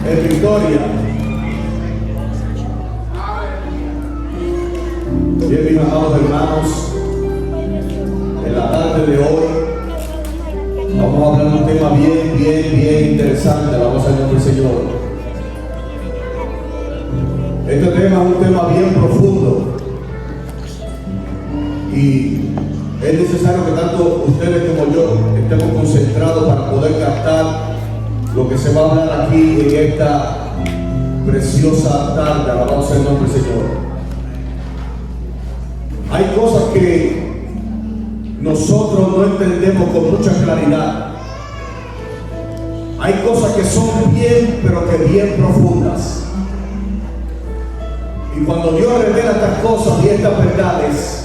en victoria. Bien, mis amados hermanos, en la tarde de hoy vamos a hablar de un tema bien interesante, la voz del Señor. Este tema es un tema bien profundo y es necesario que tanto ustedes como yo estemos concentrados para poder captar lo que se va a hablar aquí en esta preciosa tarde. Alabado el nombre del Señor. Hay cosas que nosotros no entendemos con mucha claridad. Hay cosas que son bien, pero que bien profundas. Y cuando Dios revela estas cosas y estas verdades,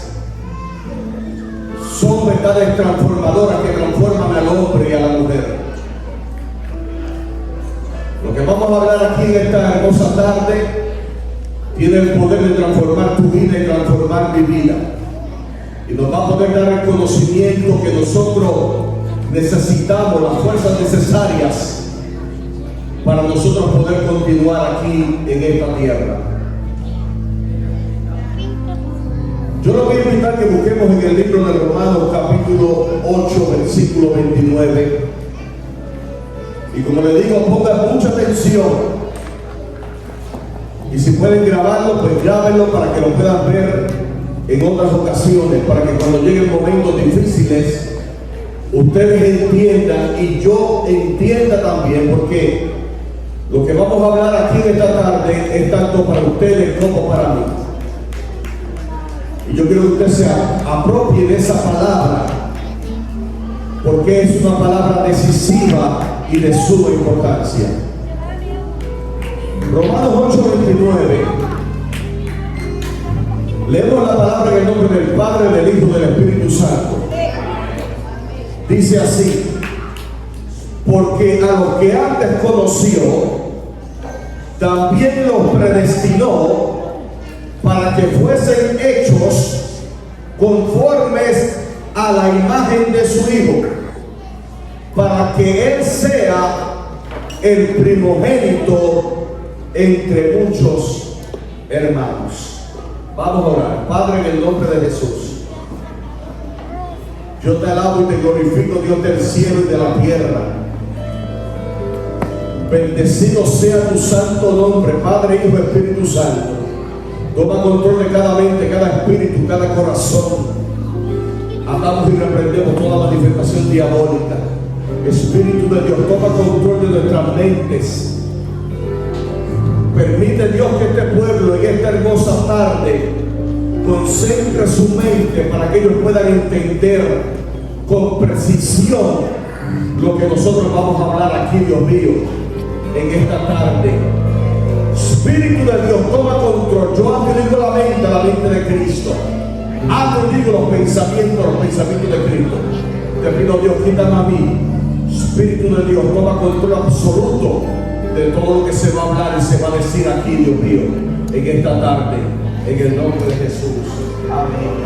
son verdades transformadoras que transforman al hombre y a la mujer. Lo que vamos a hablar aquí en esta hermosa tarde tiene el poder de transformar tu vida y transformar mi vida. Y nos va a poder dar el conocimiento que nosotros necesitamos, las fuerzas necesarias para nosotros poder continuar aquí en esta tierra. Yo lo voy a invitar que busquemos en el libro de Romanos capítulo 8, versículo 29. Y como le digo, pongan mucha atención. Y si pueden grabarlo, pues grábenlo para que lo puedan ver en otras ocasiones, para que cuando lleguen momentos difíciles, ustedes entiendan y yo entienda también, porque lo que vamos a hablar aquí en esta tarde es tanto para ustedes como para mí. Y yo quiero que usted se apropie de esa palabra, porque es una palabra decisiva y de suma importancia. Romanos 8:29. Leemos la palabra en el nombre del Padre, del Hijo y del Espíritu Santo. Dice así: porque a los que antes conoció, también los predestinó para que fuesen hechos conformes a la imagen de su Hijo, para que Él sea el primogénito entre muchos hermanos. Vamos a orar. Padre, en el nombre de Jesús, yo te alabo y te glorifico, Dios del cielo y de la tierra. Bendecido sea tu santo nombre, Padre, Hijo y Espíritu Santo. Toma control de cada mente, cada espíritu, cada corazón. Atamos y reprendemos toda manifestación diabólica. Espíritu de Dios, toma control de nuestras mentes. Permite, Dios, que este pueblo en esta hermosa tarde concentre su mente para que ellos puedan entender con precisión lo que nosotros vamos a hablar aquí, Dios mío, en esta tarde. Espíritu de Dios, toma control. Yo ando y digo la mente de Cristo. Ando y digo los pensamientos de Cristo. Te pido, Dios, quítame a mí. Espíritu de Dios, toma control absoluto de todo lo que se va a hablar y se va a decir aquí, Dios mío, en esta tarde, en el nombre de Jesús. Amén.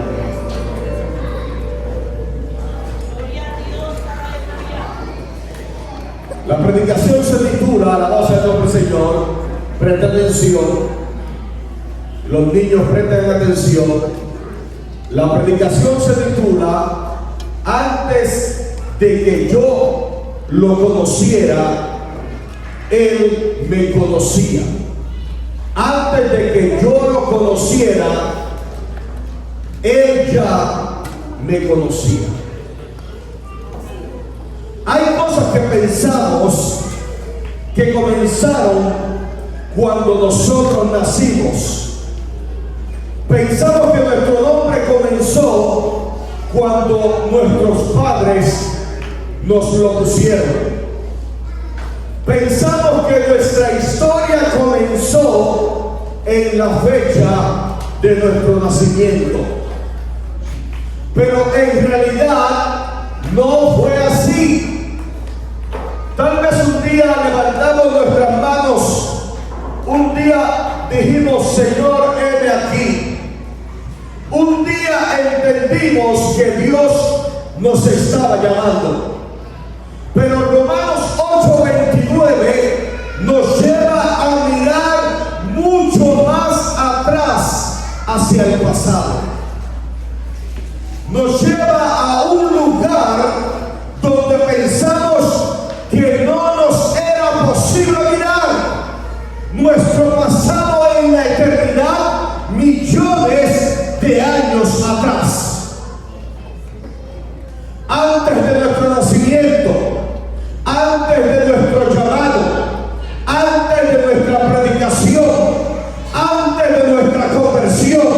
La predicación se titula Alabanza del nombre del Señor. Presta atención. Los niños presten atención. La predicación se titula Antes de que yo lo conociera, Él me conocía. Antes de que yo lo conociera, Él ya me conocía. Hay cosas que pensamos que comenzaron cuando nosotros nacimos. Pensamos que nuestro nombre comenzó cuando nuestros padres nos lo pusieron. Pensamos que nuestra historia comenzó en la fecha de nuestro nacimiento. Pero en realidad no fue así. Tal vez un día levantamos nuestras manos, un día dijimos, Señor, heme aquí. Un día entendimos que Dios nos estaba llamando. Pero Romanos 8:29 nos lleva hacia el pasado. Nos lleva a un lugar donde pensamos que no nos era posible mirar nuestro pasado en la eternidad, millones de años atrás. Antes de nuestro nacimiento, antes de nuestro llamado, antes de nuestra predicación, antes de nuestra conversión,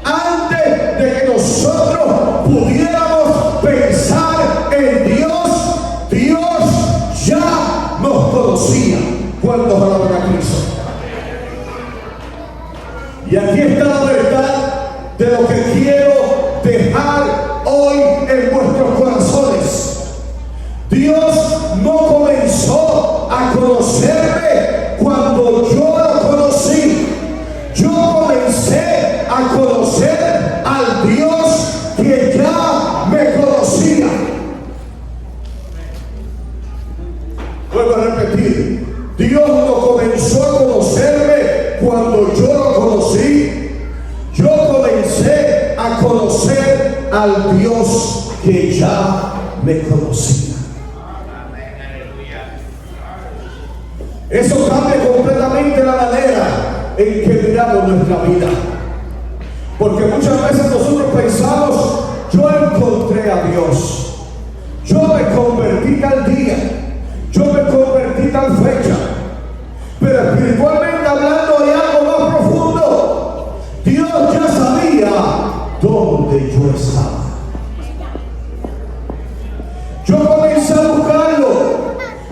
antes de que nosotros pudiéramos pensar en Dios, Dios ya nos conocía cuando alaban a Cristo. Y aquí está la verdad de lo que quiero dejar hoy en vuestros corazones. Dios no comenzó a conocerme cuando yo lo conocí. Yo comencé a conocer al Dios que ya me conocía. Vuelvo a repetir, Dios no comenzó a conocerme cuando yo lo conocí. Yo comencé a conocer al Dios que ya me conocía. Eso cambia completamente la manera en que miramos nuestra vida. Porque muchas veces nosotros pensamos, yo encontré a Dios, yo me convertí tal día, yo me convertí tal fecha. Pero espiritualmente hablando hay algo más profundo. Dios ya sabía dónde yo estaba. Yo comencé a buscarlo,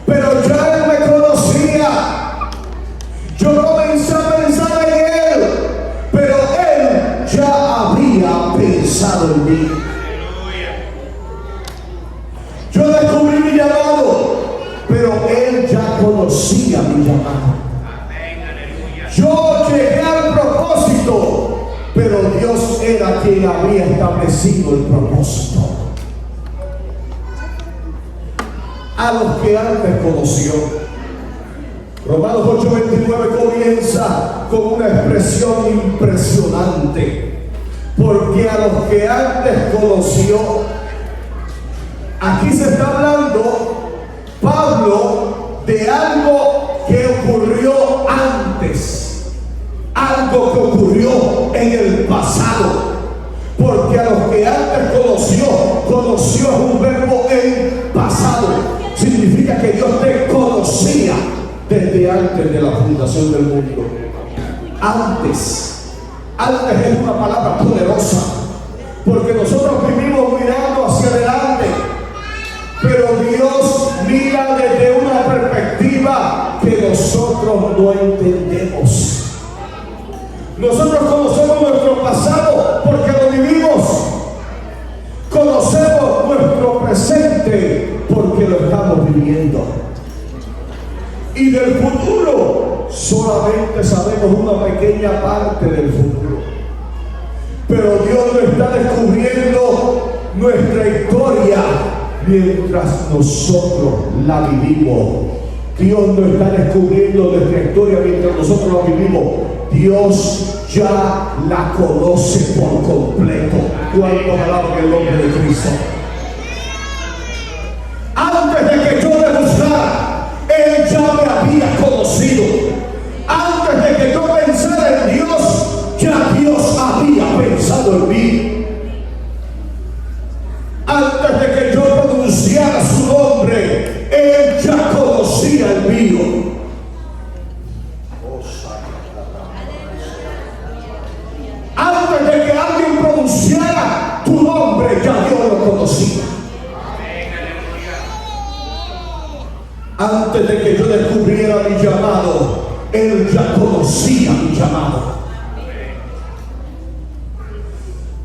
pero ya Él me conocía. Yo comencé a pensar en Él, pero Él ya había pensado en mí. Yo descubrí mi llamado, pero Él ya conocía mi llamado. Yo llegué al propósito, pero Dios era quien había establecido el propósito. A los que antes conoció. Romanos 8:29 comienza con una expresión impresionante. Porque a los que antes conoció, aquí se está hablando Pablo de algo que ocurrió antes. Algo que ocurrió en el pasado. Porque a los que antes conoció es un verbo en pasado. Significa que Dios te conocía desde antes de la fundación del mundo. Antes es una palabra poderosa. Porque nosotros vivimos mirando hacia adelante. Pero Dios mira desde una perspectiva que nosotros no entendemos. Nosotros conocemos nuestro pasado porque lo vivimos. Conocemos nuestro presente porque lo estamos viviendo. Y del futuro solamente sabemos una pequeña parte del futuro. Pero Dios no está descubriendo nuestra historia mientras nosotros la vivimos. Dios no está descubriendo nuestra historia mientras nosotros la vivimos. Dios ya la conoce por completo. ¿Cuántos alaban el nombre de Cristo? Antes de que yo le buscara, Él ya me había conocido. Antes de que yo pensara en Dios, ya Dios había pensado en mí. Antes de que yo pronunciara su nombre, Él ya conocía el mío. Antes de que alguien pronunciara tu nombre, ya Dios lo conocía. Antes de que yo descubriera mi llamado, Él ya conocía mi llamado.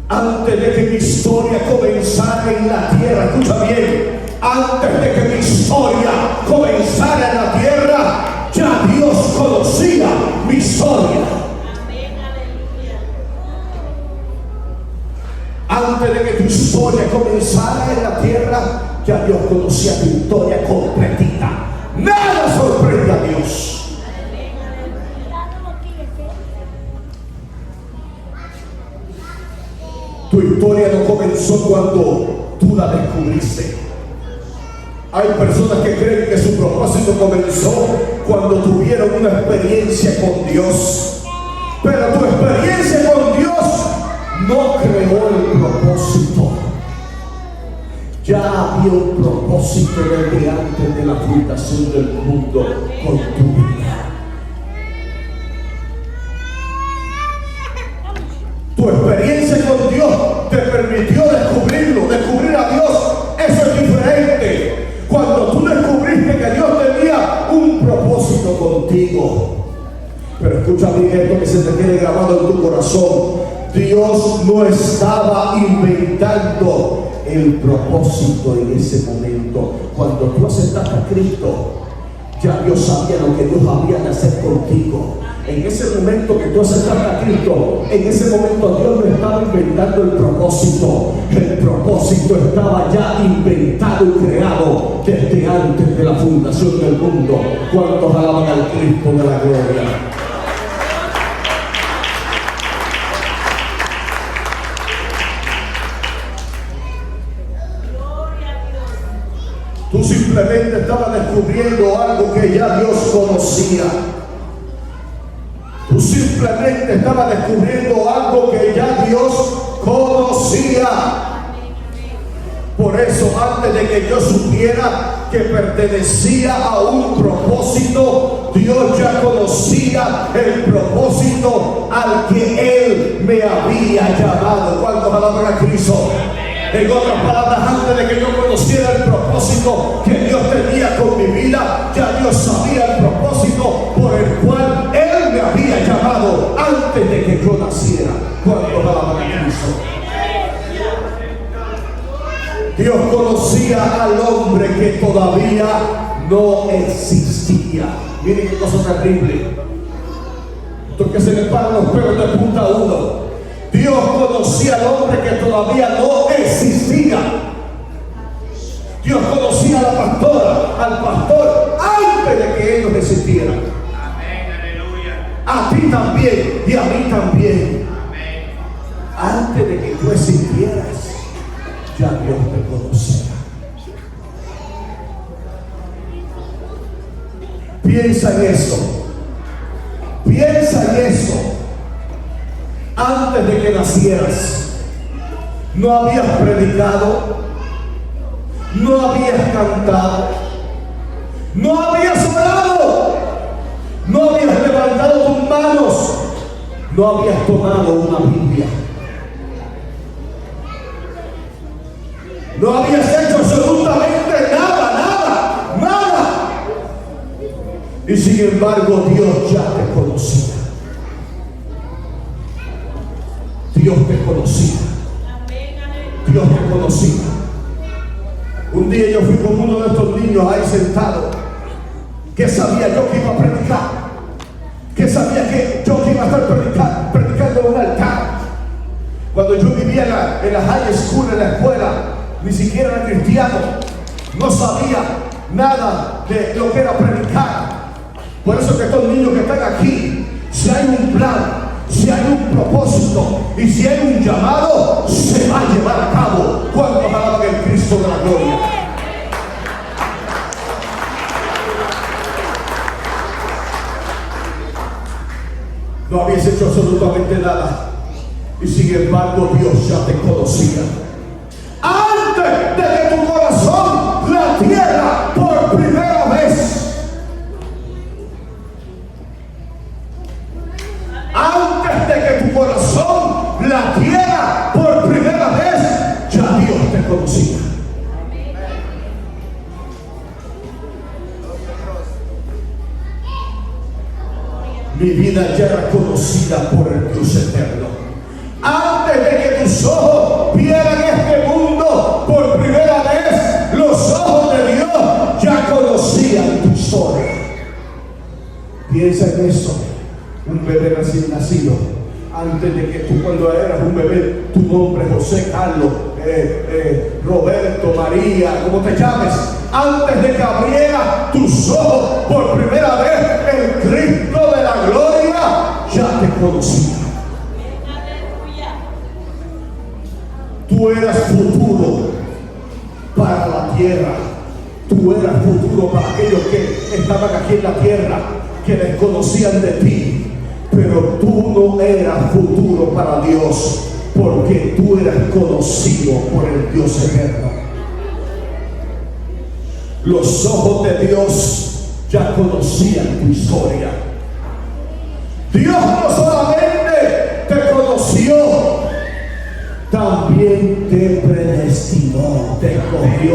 Antes de que mi historia comenzara en la tierra, escucha bien, antes de que mi historia comenzara en la tierra, ya Dios conocía mi historia. Antes de que tu historia comenzara en la tierra, ya Dios conocía tu historia completita. Nada sorprende a Dios. Tu historia no comenzó cuando tú la descubriste. Hay personas que creen que su propósito comenzó cuando tuvieron una experiencia con Dios. Pero tu experiencia con Dios no creó el propósito. Ya había un propósito desde antes de la fundación del mundo con tu vida. Tu experiencia con Dios te permitió descubrirlo, descubrir a Dios. Eso es diferente. Cuando tú descubriste que Dios tenía un propósito contigo. Pero escucha bien esto que se te quede grabado en tu corazón. Dios no estaba inventando el propósito en ese momento. Cuando tú aceptaste a Cristo, ya Dios sabía lo que Dios había de hacer contigo. En ese momento que tú aceptaste a Cristo, en ese momento Dios no estaba inventando el propósito. El propósito estaba ya inventado y creado desde antes de la fundación del mundo. ¿Cuántos alaban al Cristo de la gloria? Tú simplemente estabas descubriendo algo que ya Dios conocía. Tú simplemente estabas descubriendo algo que ya Dios conocía. Por eso, antes de que yo supiera que pertenecía a un propósito, Dios ya conocía el propósito al que Él me había llamado. ¿Cuántos alaban a Cristo? En otras palabras, antes de que yo conociera el propósito que Dios tenía con mi vida, ya Dios sabía el propósito por el cual Él me había llamado antes de que yo naciera. ¿Cuántos alaban a Cristo? Dios conocía al hombre que todavía no existía. Miren qué cosa terrible. Esto que se le paran los pelos de punta a uno. Dios conocía al hombre que todavía no existía. Dios conocía a la pastora, al pastor, antes de que ellos existieran. Amén, aleluya. A ti también y a mí también. Amén. Antes de que tú existieras, ya Dios te conocía. Piensa en eso. Piensa en eso. Antes de que nacieras, no habías predicado, no habías cantado, no habías orado, no habías levantado tus manos, no habías tomado una Biblia, no habías hecho absolutamente nada. Y sin embargo, Dios ya te conocía. Dios te conocía. Dios te conocía. Un día yo fui con uno de estos niños ahí sentado, que sabía yo que iba a predicar, que sabía que yo que iba a estar predicando en un altar. Cuando yo vivía en la high school, en la escuela, ni siquiera era cristiano, no sabía nada de lo que era predicar. Por eso que estos niños que están aquí, si hay un plan, si hay un propósito y si hay un llamado, se va a llevar a cabo. ¿Cuántos alaban el Cristo de la gloria? No habías hecho absolutamente nada y sin embargo Dios ya te conocía. Antes de que tu corazón latiera por primera vez, antes de que tu corazón latiera por primera vez, ya Dios te conocía. Mi vida ya era conocida por el Dios eterno. Antes de que tus ojos vieran este mundo por primera vez, los ojos de Dios ya conocían tu historia. Piensa en eso. Un bebé recién nacido, antes de que tú, cuando eras un bebé, tu nombre José, Carlos, Roberto, María, como te llames, antes de que abriera tus ojos por primera vez, el Cristo de la gloria ya te conocía. estaban aquí en la tierra que desconocían de ti, pero tú no eras futuro para Dios, porque tú eras conocido por el Dios eterno. Los ojos de Dios ya conocían tu historia. Dios no solamente te conoció, también te predestinó, te escogió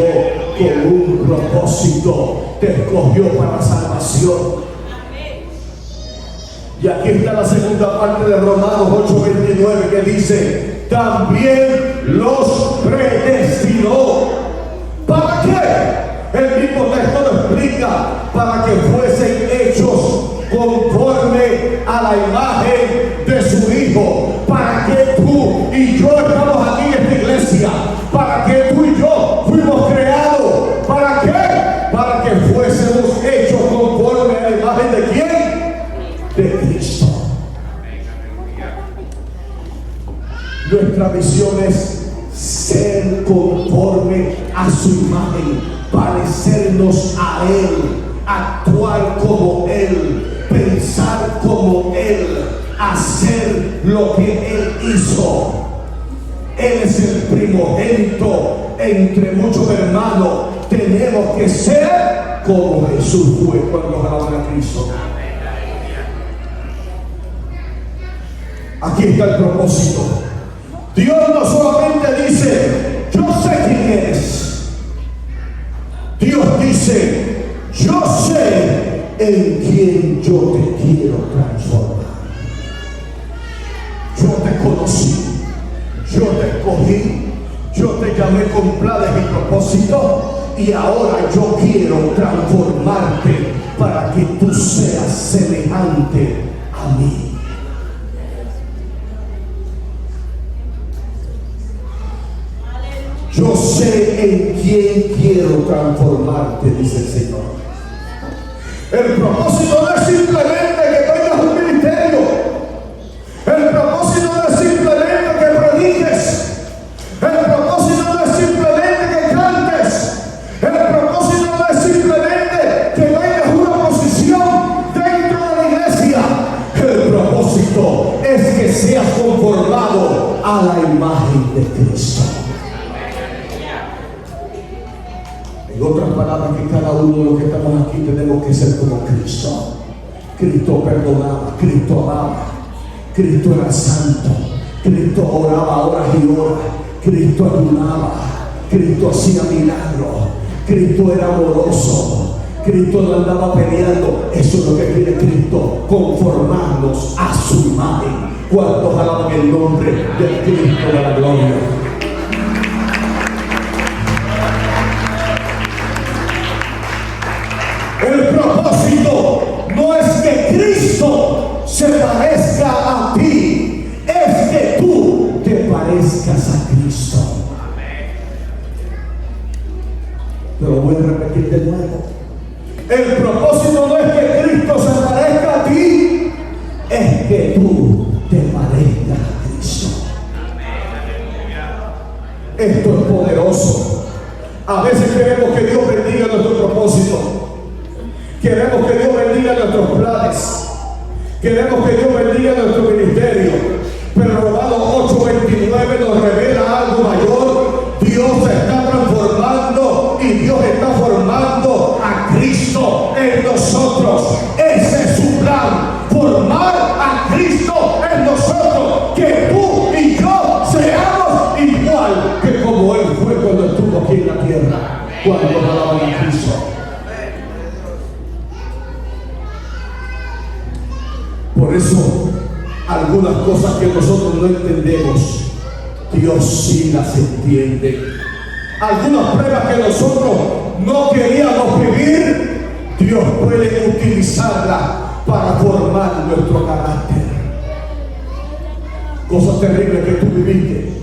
con un propósito, te escogió para salvación. Y aquí está la segunda parte de Romanos 8:29 que dice: también los predestinó. ¿Para qué? El mismo texto lo explica: para que fuesen hechos conforme a la imagen de su Hijo. Para que tú y yo estamos aquí en esta iglesia, para que tú y yo fuimos creados. ¿Para qué? Para que fuésemos hechos conforme a la imagen de ¿quién? De Cristo. Nuestra misión es ser conforme a su imagen, parecernos a Él, actuar como Él, pensar como Él, hacer lo que Él hizo. Él es el primogénito entre muchos hermanos. Tenemos que ser como Jesús fue cuando alaban a Cristo. Aquí está el propósito. Dios no solamente dice: yo sé quién eres. Dios dice: yo sé en quién yo te quiero transformar. Yo te conocí, yo te escogí, yo te llamé con planes y propósitos, y ahora yo quiero transformarte para que tú seas semejante a mí. Yo sé en quién quiero transformarte, dice el Señor. El propósito no es simplemente que tengas un ministerio. El propósito no es simplemente que prediques. El propósito no es simplemente que cantes. El propósito no es simplemente que tengas una posición dentro de la iglesia. El propósito es que seas conformado a la imagen de Cristo. En otras palabras, que cada uno de los que estamos aquí tenemos que ser como Cristo. Cristo perdonaba, Cristo amaba, Cristo era santo, Cristo oraba horas y horas, Cristo ayunaba, Cristo hacía milagros, Cristo era amoroso, Cristo no andaba peleando. Eso es lo que quiere Cristo, conformarnos a su imagen. ¿Cuántos alaban el nombre del Cristo de la gloria? El propósito no es que Cristo se parezca a ti, es que tú te parezcas a Cristo. Pero voy a repetir de nuevo: el propósito no es que Cristo se parezca a ti, es que tú te parezcas a Cristo. Esto es poderoso. A veces queremos que Dios bendiga nuestro propósito. Queremos que Dios bendiga nuestros planes. Queremos que Dios bendiga nuestro ministerio. Pero Romanos 8:29 nos revela algo mayor. Dios se está transformando y Dios está formando a Cristo en nosotros. Ese es su plan: formar a Cristo en nosotros. Que tú y yo seamos igual que como Él fue cuando estuvo aquí en la tierra, cuando alaban a Cristo. Por eso, algunas cosas que nosotros no entendemos, Dios sí las entiende. Algunas pruebas que nosotros no queríamos vivir, Dios puede utilizarlas para formar nuestro carácter. Cosas terribles que tú viviste,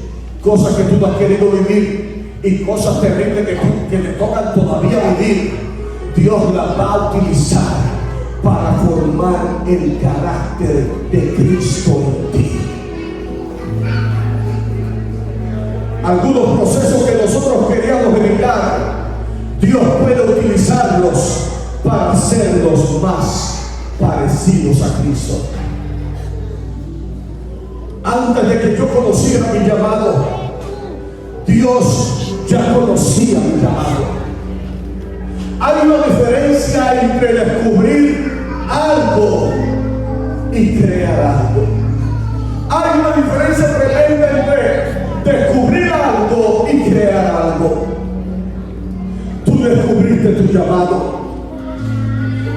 cosas que tú no has querido vivir, y cosas terribles que te tocan todavía vivir, Dios las va a utilizar para formar el carácter de Cristo en ti. Algunos procesos que nosotros queríamos evitar, Dios puede utilizarlos para hacernos más parecidos a Cristo. Antes de que yo conociera mi llamado, Dios ya conocía mi llamado. Hay una diferencia entre descubrir algo y crear algo. Hay una diferencia tremenda entre descubrir algo y crear algo. Tú descubriste tu llamado,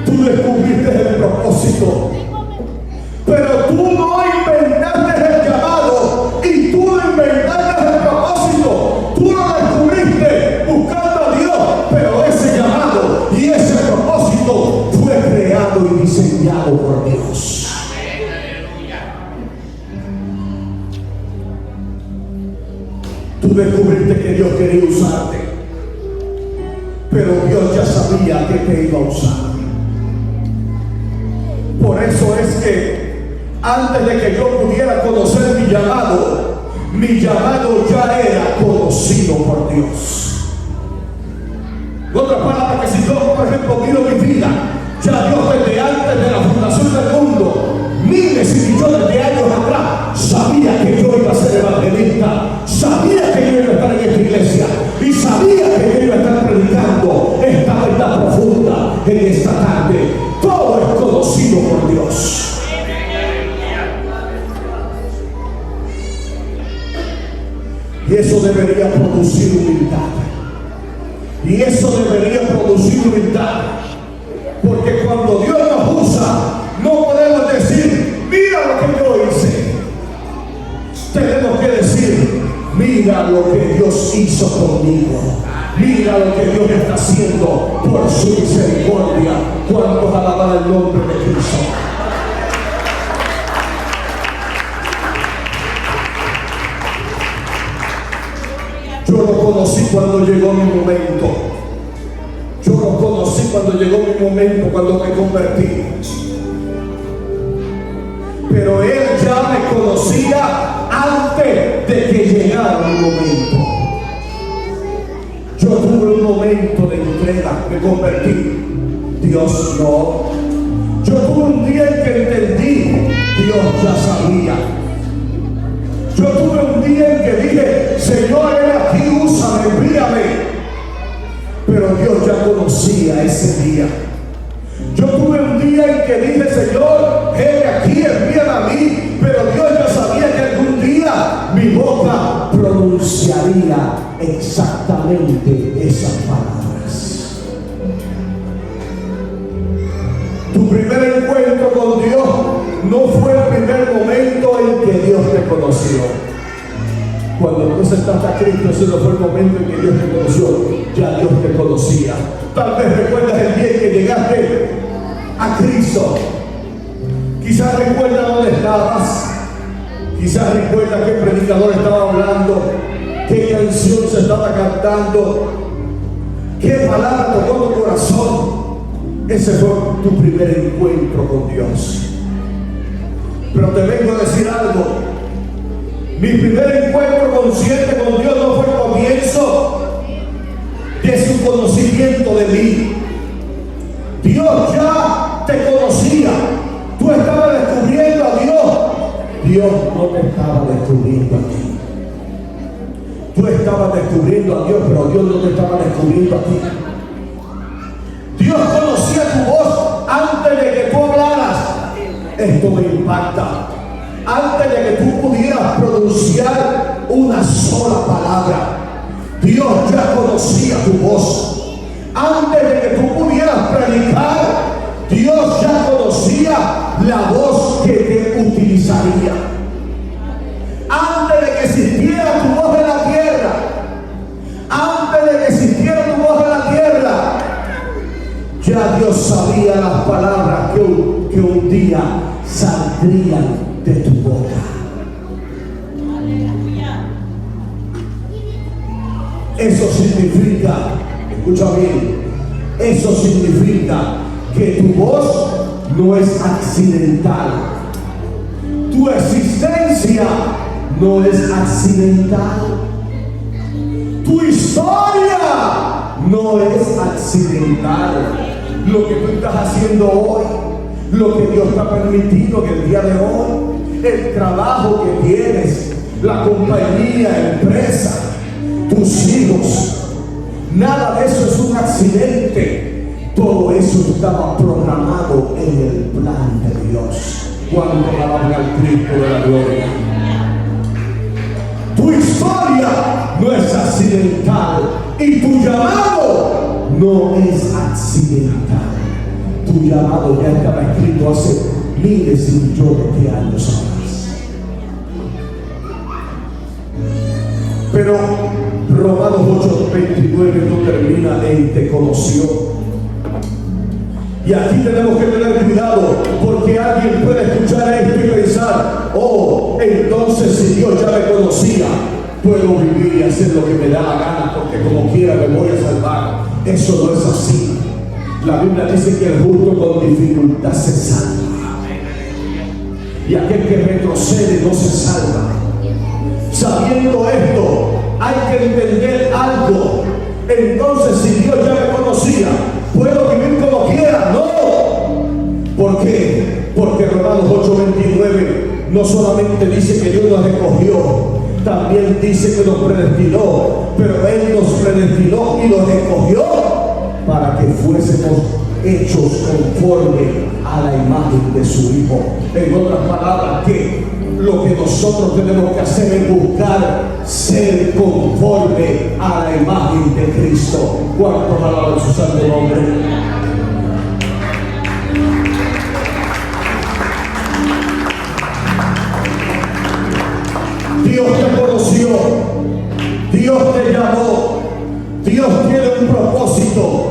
tú descubriste el propósito, pero tú no inventaste el llamado y tú no inventaste el propósito. Tú lo descubriste buscando a Dios, pero ese llamado y ese propósito fue creado y diseñado por Dios. Tú descubriste que Dios quería usarte, pero Dios ya sabía que te iba a usar. Por eso es que antes de que yo pudiera conocer mi llamado ya era conocido por Dios. En otras palabras, que si yo, por ejemplo, miro mi vida, ya Dios desde antes de la fundación del mundo, miles y millones de años atrás, sabía que yo iba a ser evangelista, sabía que yo iba a estar en esta iglesia y sabía que yo iba a estar predicando esta verdad profunda en esta tarde. Todo es conocido por Dios. Y eso debería producir humildad. Y eso debería producir humildad. Porque cuando Dios nos usa, no podemos decir, mira lo que yo hice. Tenemos que decir, mira lo que Dios hizo conmigo. Mira lo que Dios está haciendo por su misericordia. ¿Cuántos alaban el nombre de Cristo? Yo lo conocí cuando llegó mi momento. Yo lo conocí cuando llegó mi momento, cuando me convertí. Pero Él ya me conocía antes de que llegara mi momento. Yo tuve un momento de entrega, me convertí. Dios no. Yo tuve un día en que entendí, Dios ya sabía. Yo tuve un día en que dije, Señor, ven aquí, úsame, envíame. Pero Dios ya conocía ese día. Yo tuve un día en que dije, Señor, ven aquí, envíame a mí. Pero Dios ya sabía que algún día mi boca pronunciaría exactamente esas palabras. Tu primer encuentro con Dios no fue el primer momento en que Dios te conoció. Cuando tú aceptaste a Cristo, ese no fue el momento en que Dios te conoció. Ya Dios te conocía. Tal vez recuerdas el día en que llegaste a Cristo. Quizás recuerdas dónde estabas. Quizás recuerdas qué predicador estaba hablando, qué canción se estaba cantando, qué palabra tocó tu corazón. Ese fue tu primer encuentro con Dios. Pero te vengo a decir algo. Mi primer encuentro consciente con Dios no fue el comienzo de su conocimiento de mí. Dios ya te conocía. Tú estabas descubriendo a Dios. Dios no te estaba descubriendo a ti. Tú estabas descubriendo a Dios, pero Dios no te estaba descubriendo a ti. Dios conocía tu voz antes de que tú hablaras. Esto me impacta. Antes de que tú pudieras pronunciar una sola palabra, Dios ya conocía tu voz. Antes de que tú pudieras predicar, Dios ya conocía la voz que te utilizaría. Antes de que existiera tu voz en la tierra, antes de que existiera tu voz en la tierra, ya Dios sabía las palabras que un día saldrían de tu boca. Eso significa, escucha bien, eso significa que tu voz no es accidental. Tu existencia no es accidental. Tu historia no es accidental. lo que tú estás haciendo hoy, lo que Dios te ha permitido en el día de hoy, el trabajo que tienes, la compañía, empresa, tus hijos. Nada de eso es un accidente. Todo eso estaba programado en el plan de Dios. Cuando alaban al Cristo de la gloria. Tu historia no es accidental y tu llamado no es accidental. Tu llamado ya estaba escrito hace miles y millones de años atrás. Pero Romanos 8:29 no termina en te conoció. Y aquí tenemos que tener cuidado, porque alguien puede escuchar esto y pensar: oh, entonces si Dios ya me conocía, puedo vivir y hacer lo que me da la gana, porque como quiera me voy a salvar. Eso no es así. La Biblia dice que el justo con dificultad se salva, y aquel que retrocede no se salva. Sabiendo esto, hay que entender algo. Entonces, si Dios ya me conocía, ¿puedo vivir como quiera? No. ¿Por qué? Porque Romanos 8:29 no solamente dice que Dios nos escogió, también dice que nos predestinó. Pero Él nos predestinó y nos escogió para que fuésemos hechos conforme a la imagen de su Hijo. En otras palabras, que lo que nosotros tenemos que hacer es buscar ser conforme a la imagen de Cristo. ¿Cuántos alaban su santo nombre? Dios te conoció, Dios te llamó, Dios tiene un propósito,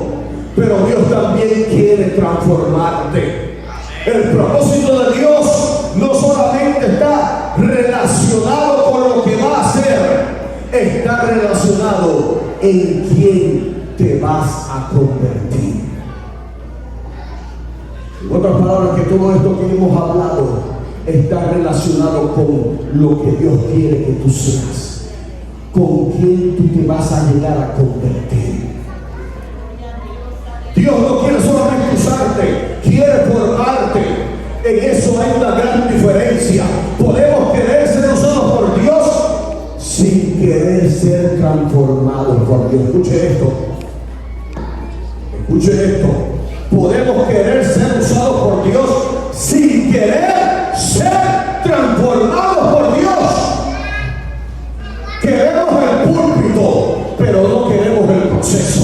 pero Dios también quiere transformarte. El propósito de Dios no solamente está relacionado con lo que va a hacer, está relacionado en quién te vas a convertir. En otras palabras, que todo esto que hemos hablado está relacionado con lo que Dios quiere que tú seas, con quién tú te vas a llegar a convertir. Dios no quiere solamente usarte, quiere formarte. En eso hay una gran diferencia. Podemos querer ser usados por Dios sin querer ser transformados por Dios. Escuche esto. Escuche esto. Podemos querer ser usados por Dios sin querer ser transformados por Dios. Queremos el púlpito, pero no queremos el proceso.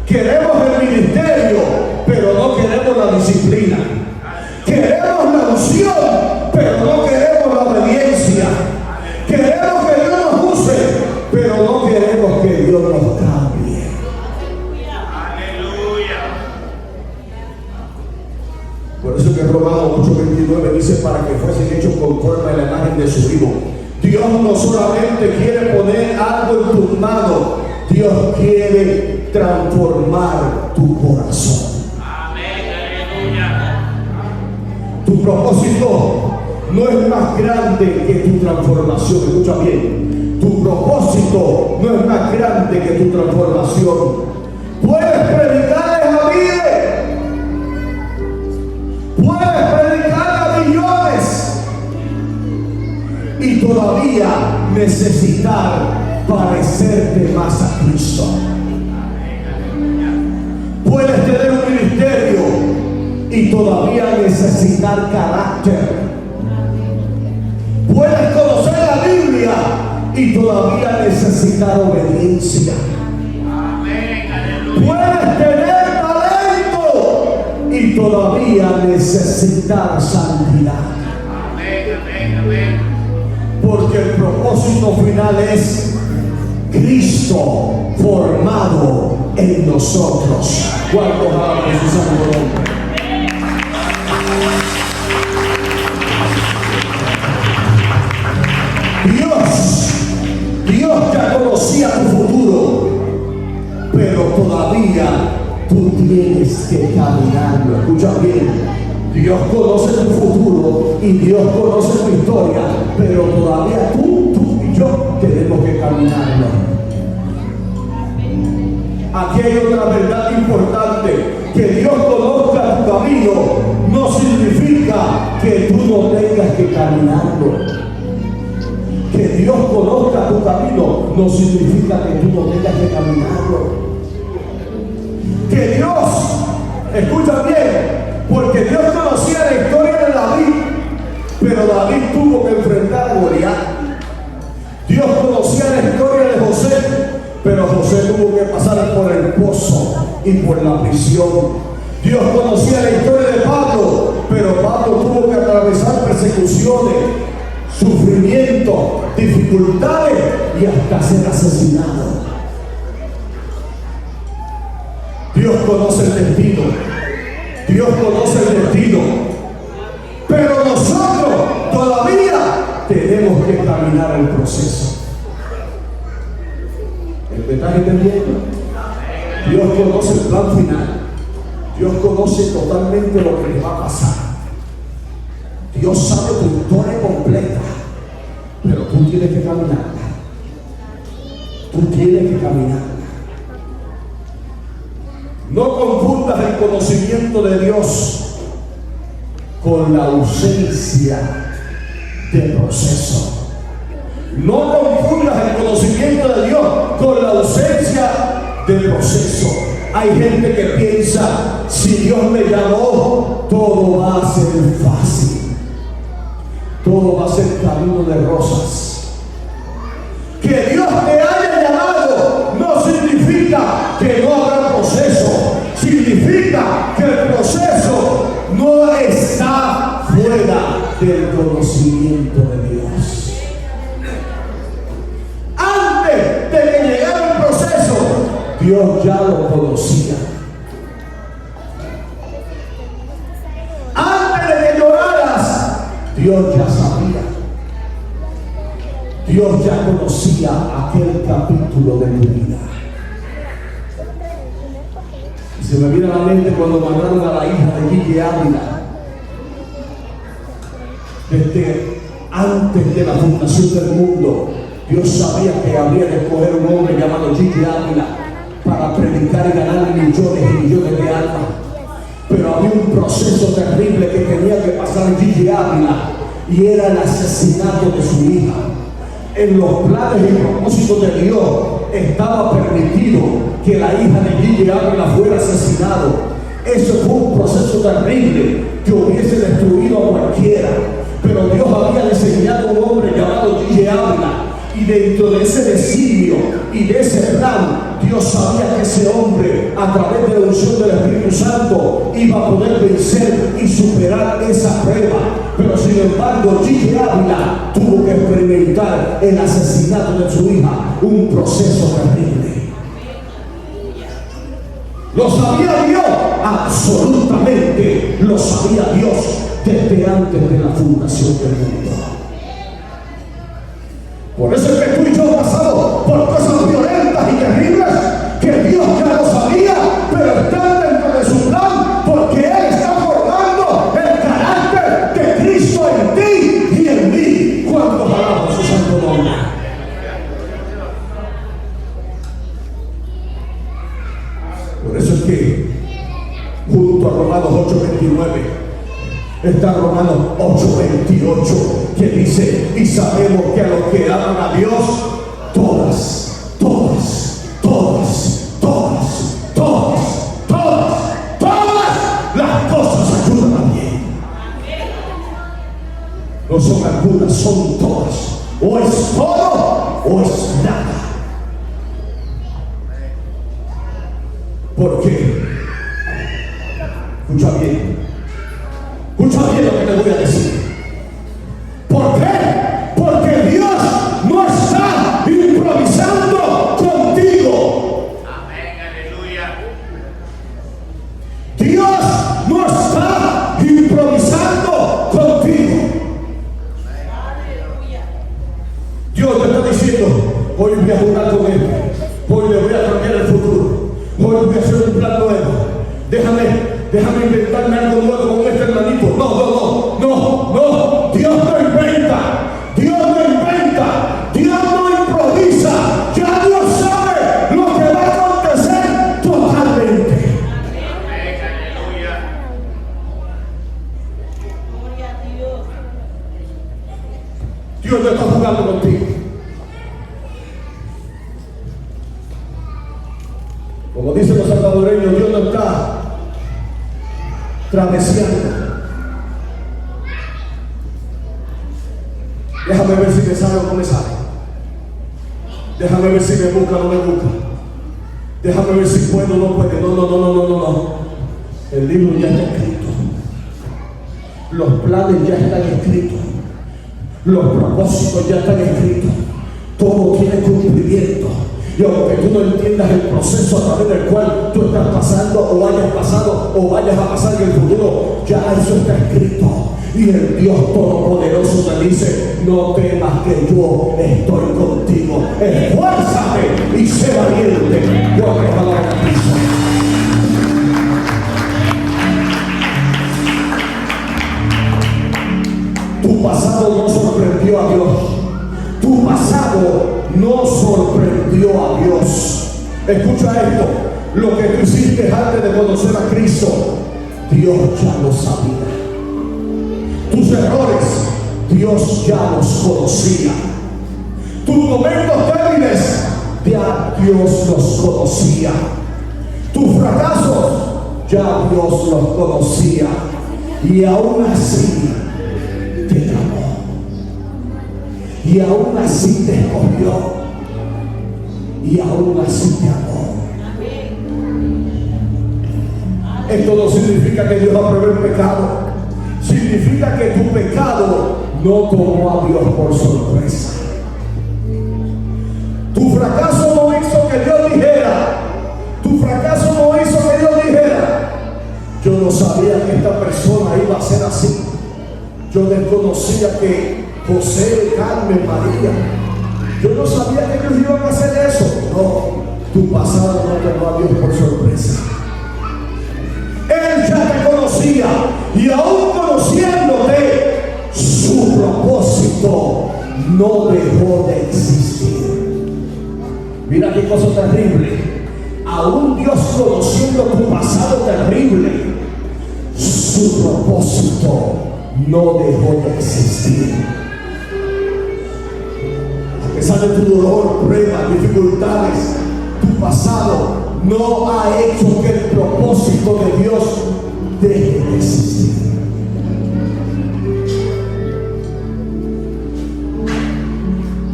Queremos el ministerio, pero no queremos la disciplina. Queremos la unción, pero no queremos la obediencia. Queremos que Dios nos use, pero no queremos que Dios nos cambie. Aleluya. Por eso que Romanos 8:29 dice: para que fuesen hechos conforme a la imagen de su Hijo. Dios no solamente quiere poner algo en tus manos, Dios quiere transformar tu corazón. Tu propósito no es más grande que tu transformación. Escucha bien. Tu propósito no es más grande que tu transformación. Puedes predicarles a miles, puedes predicar a millones y todavía necesitar parecerte más a Cristo. Puedes tener un ministerio y todavía necesitar carácter. Puedes conocer la Biblia y todavía necesitar obediencia. Puedes tener talento y todavía necesitar santidad. Porque el propósito final es Cristo formado en nosotros. ¿Cuántos alaban su santo nombre? Dios ya conocía tu futuro, pero todavía tú tienes que caminarlo. Escucha bien. Dios conoce tu futuro y Dios conoce tu historia, pero todavía tú y yo tenemos que caminarlo. aquí hay otra verdad importante. Que Dios conozca tu camino no significa que tú no tengas que caminarlo. Que Dios conozca tu camino no significa que tú no tengas que caminarlo. Que Dios, escucha bien, porque Dios conocía la historia de David, pero David tuvo que enfrentar a Goliat. Dios conocía la historia de José, pero José tuvo que pasar por el pozo y por la prisión. Dios conocía la historia de Pablo, pero Pablo tuvo que atravesar persecuciones, sufrimiento, dificultades y hasta ser asesinado. Dios conoce el destino. Dios conoce el destino. Pero nosotros todavía tenemos que caminar el proceso. ¿Me estás entendiendo? Dios conoce el plan final. Dios conoce totalmente lo que le va a pasar. Dios sabe tu historia completa. Pero tú tienes que caminarla. Tú tienes que caminarla. No confundas el conocimiento de Dios con la ausencia del proceso. No confundas el conocimiento de Dios con la ausencia del proceso. Hay gente que piensa, si Dios me llamó, todo va a ser fácil. Todo va a ser camino de rosas. Que Dios te haya llamado no significa que no habrá proceso. Significa que el proceso no está fuera del conocimiento de Dios. Antes de que llegara el proceso, Dios ya lo conocía. Antes de que lloraras, Dios ya sabía. Dios ya conocía aquel capítulo de tu vida. Y se me viene a la mente cuando mandaron a la hija de Gigi Ávila. Desde antes de la fundación del mundo, Dios sabía que habría que escoger un hombre llamado Gigi Ávila para predicar y ganar millones y millones de almas. Pero había un proceso terrible que tenía que pasar Gigi Ávila, y era el asesinato de su hija. En los planes y propósitos de Dios estaba permitido que la hija de Gigi Ávila fuera asesinado. Eso fue un proceso terrible que hubiese destruido a cualquiera. Pero Dios había diseñado un hombre llamado Gigi Ávila, y dentro de ese designio y de ese plan, Dios sabía que ese hombre, a través de la unción del Espíritu Santo, iba a poder vencer y superar esa prueba. Pero sin embargo, Gigi Ávila tuvo que experimentar el asesinato de su hija, un proceso terrible. ¿Lo sabía Dios? Absolutamente lo sabía Dios desde antes de la fundación del mundo. Por eso es que tú y yo pasamos por cosas violentas y terribles que Dios ya lo sabía, pero están dentro de su plan, porque Él está formando el carácter de Cristo en ti y en mí cuando alabamos su santo nombre. Por eso es que junto a Romanos 8:29 está Romanos 8:28, que dice: y sabemos que a los que aman a Dios, todas las cosas ayudan a bien. No son algunas, son todas. O es todo o es nada. ¿Por qué? Escucha bien. Escucha bien lo que te voy a decir. ¿Por qué? Porque Dios no está improvisando contigo. Amén, aleluya. Dios no está improvisando contigo. Dios te está diciendo: hoy voy a jugar con él. Hoy le voy a cambiar el futuro. Hoy voy a hacer un plan nuevo. Déjame inventarme algo nuevo con este hermanito. No. Dios no está jugando contigo. Como dicen los salvadoreños, Dios no está traveseando. Déjame ver si me sale o no me sale. Déjame ver si me busca o no me busca. Déjame ver si puedo o no puede. No. El libro ya está escrito. Los planes ya están escritos. Los propósitos ya están escritos. Todo tiene cumplimiento. Y aunque tú no entiendas el proceso a través del cual tú estás pasando o hayas pasado o vayas a pasar en el futuro, ya eso está escrito. Y el Dios Todopoderoso te dice: no temas, que yo estoy contigo. Esfuérzate y sé valiente. Yo te alabo a Cristo. Tu pasado no sorprendió a Dios. Tu pasado no sorprendió a Dios. Escucha esto: lo que tú hiciste antes de conocer a Cristo, Dios ya lo sabía. Tus errores, Dios ya los conocía. Tus momentos débiles, ya Dios los conocía. Tus fracasos, ya Dios los conocía. Y aún así te llamó. Y aún así te escogió. Y aún así te amó. Esto no significa que Dios aprobó el pecado. Significa que tu pecado no tomó a Dios por sorpresa. Tu fracaso no hizo que Dios dijera. Tu fracaso no hizo que Dios dijera: yo no sabía que esta persona iba a ser así. Yo desconocía que José, Carmen, María, yo no sabía que ellos iban a hacer eso. No, tu pasado no tomó a Dios por sorpresa. Él ya te conocía, y aún conociéndote, su propósito no dejó de existir. Mira qué cosa terrible. Aún Dios conociendo tu pasado terrible, su propósito no dejó de existir. A pesar de tu dolor, pruebas, dificultades, tu pasado no ha hecho que el propósito de Dios deje de existir.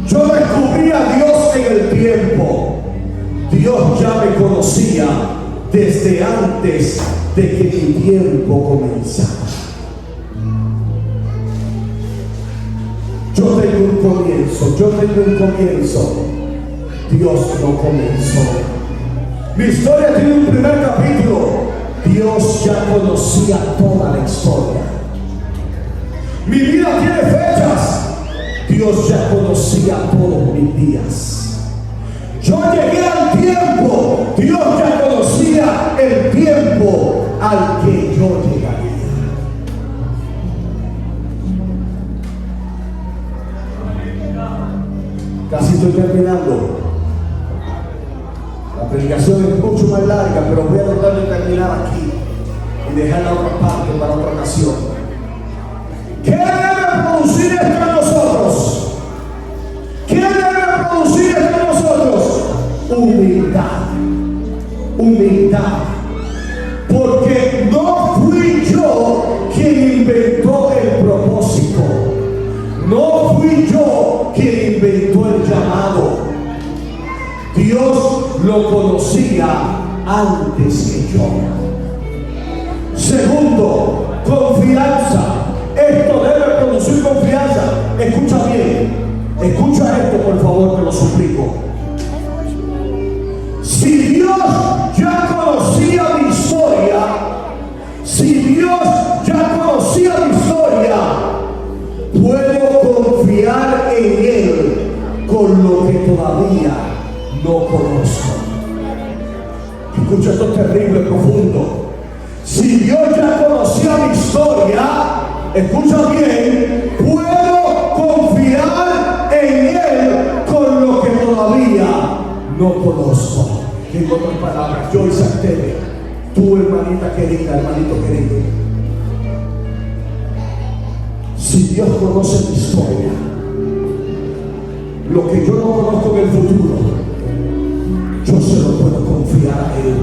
Yo descubrí a Dios en el tiempo. Dios ya me conocía desde antes de que mi tiempo comenzara. Yo tengo un comienzo. Dios no comenzó. Mi historia tiene un primer capítulo. Dios ya conocía toda la historia. Mi vida tiene fechas. Dios ya conocía todos mis días. Yo llegué al tiempo. Dios ya conocía el tiempo al que yo llegaría. Casi estoy terminando. La predicación es mucho más larga, pero voy a tratar de terminar aquí y dejar la otra parte para otra ocasión. ¿Qué debe producir esto en nosotros? ¿Qué debe producir esto en nosotros? Humildad. Porque no fui yo quien inventó el propósito. No fui yo quien inventó el llamado. Dios lo conocía antes que yo. Segundo, confianza. Esto debe producir confianza. Escucha bien. Escucha esto, por favor, te lo suplico. Si Dios ya conocía mi historia, puedo confiar en Él con lo que todavía no conozco. Escucha, esto es terrible, profundo. Si Dios ya conocía mi historia, escucha bien, puedo confiar en Él con lo que todavía no conozco. En otras palabras, yo, Isaac Teme, tu hermanita querida, hermanito querido, si Dios conoce mi historia, lo que yo no conozco en el futuro, yo se lo puedo confiar a Él.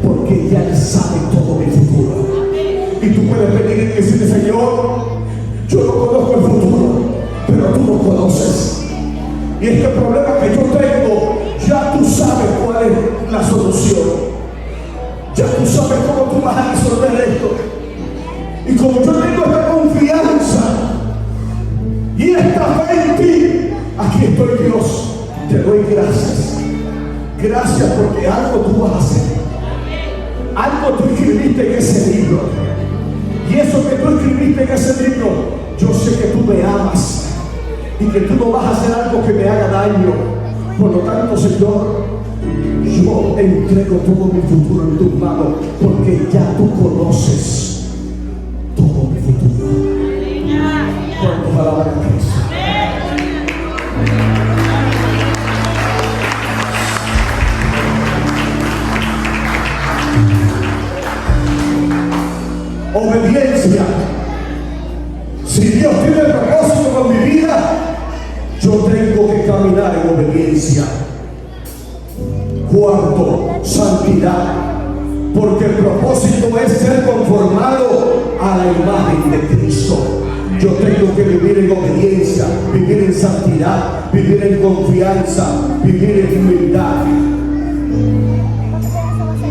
Porque ya Él sabe todo mi futuro. Y tú puedes venir y decirle: Señor, yo no conozco el futuro, pero tú lo conoces. Y este problema que yo tengo, ya tú sabes cuál es la solución. Ya tú sabes cómo tú vas a resolver esto. Y como yo tengo esta confianza y esta fe en ti, aquí estoy, Dios. Te doy gracias. Gracias porque algo tú vas a hacer. Algo tú escribiste en ese libro. Y eso que tú escribiste en ese libro, yo sé que tú me amas y que tú no vas a hacer algo que me haga daño. Por lo tanto, Señor, yo entrego todo mi futuro en tus manos, porque ya tú conoces todo mi futuro. ¿Cuántos alaban a Cristo? Obediencia. Si Dios tiene propósito con mi vida, yo tengo que caminar en obediencia. Cuarto, santidad. Porque el propósito es ser conformado a la imagen de Cristo. Yo tengo que vivir en obediencia, vivir en santidad, vivir en confianza, vivir en humildad.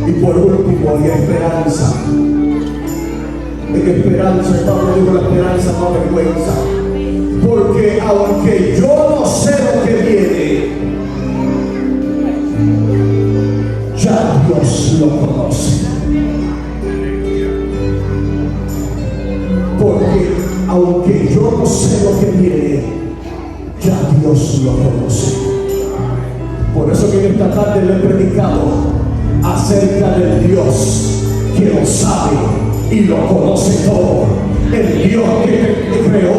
Y por último, hay esperanza. En esperanza, Pablo dijo: la esperanza no avergüenza. Porque aunque yo no sé lo que viene, ya Dios lo conoce. Porque aunque yo no sé lo que viene, ya Dios lo conoce. Por eso que en esta tarde le he predicado acerca del Dios que lo sabe y lo conoce todo. El Dios que te creó,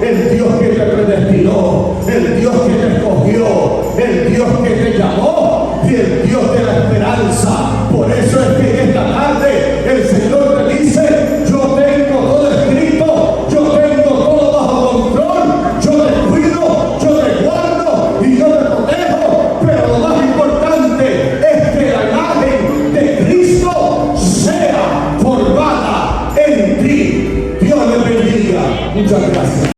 el Dios que te predestinó, el Dios que te escogió, el Dios que te llamó y el Dios de la esperanza. Por eso es que en esta tarde el Señor te dice: yo tengo todo escrito, yo tengo todo bajo control, yo te cuido, yo te guardo y yo te protejo. Pero lo más importante es que la imagen de Cristo sea formada en ti. Dios le bendiga. Muchas gracias.